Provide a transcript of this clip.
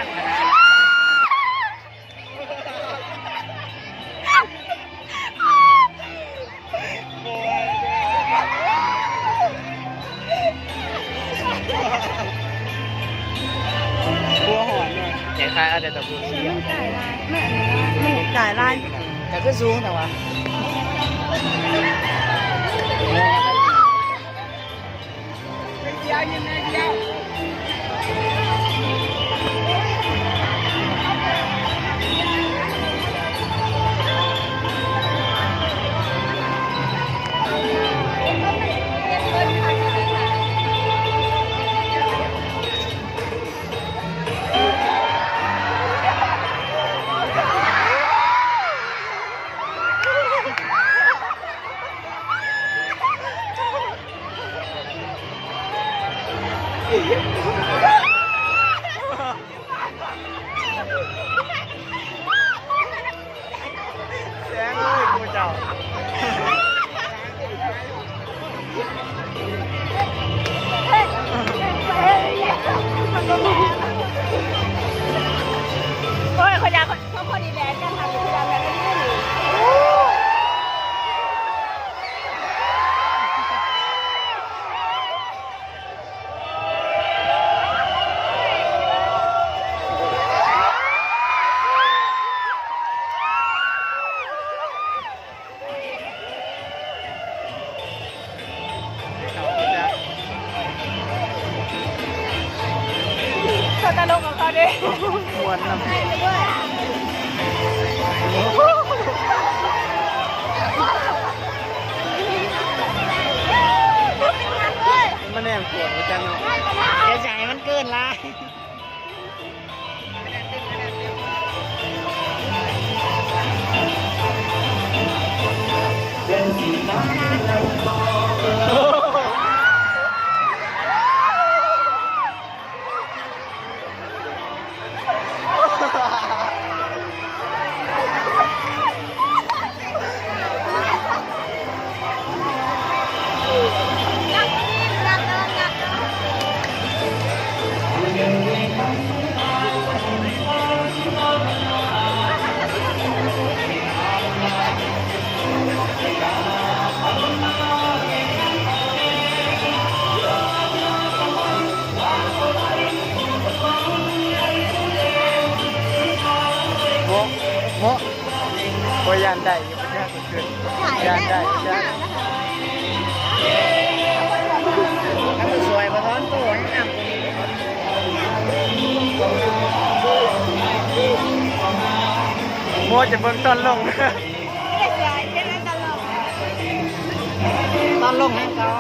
ตั้งขนาดหัวหอนเลยอยากทายเอาแต่ตะปูเสีย จ่ายลายแม่มันจ่ายลาย แต่ก็สูงแต่ว่าแสงเลยกูเจ้าโอ้ยคนยาเขาคนดีแลนด์กันทำดีแลนด์กันไม่ได้หรือเขาตลกกับเขาดิ มวนลำ ให้ไปด้วย มันแนมปวดหัวใจเนาะแกใจมันเกินละโมโอยานได้ยังไม่ได้เกิดยานได้ยานถ้ามันสวยมาท้อนตัวให้นำโมจะเบิ่งต้นลงตอนลงให้เขา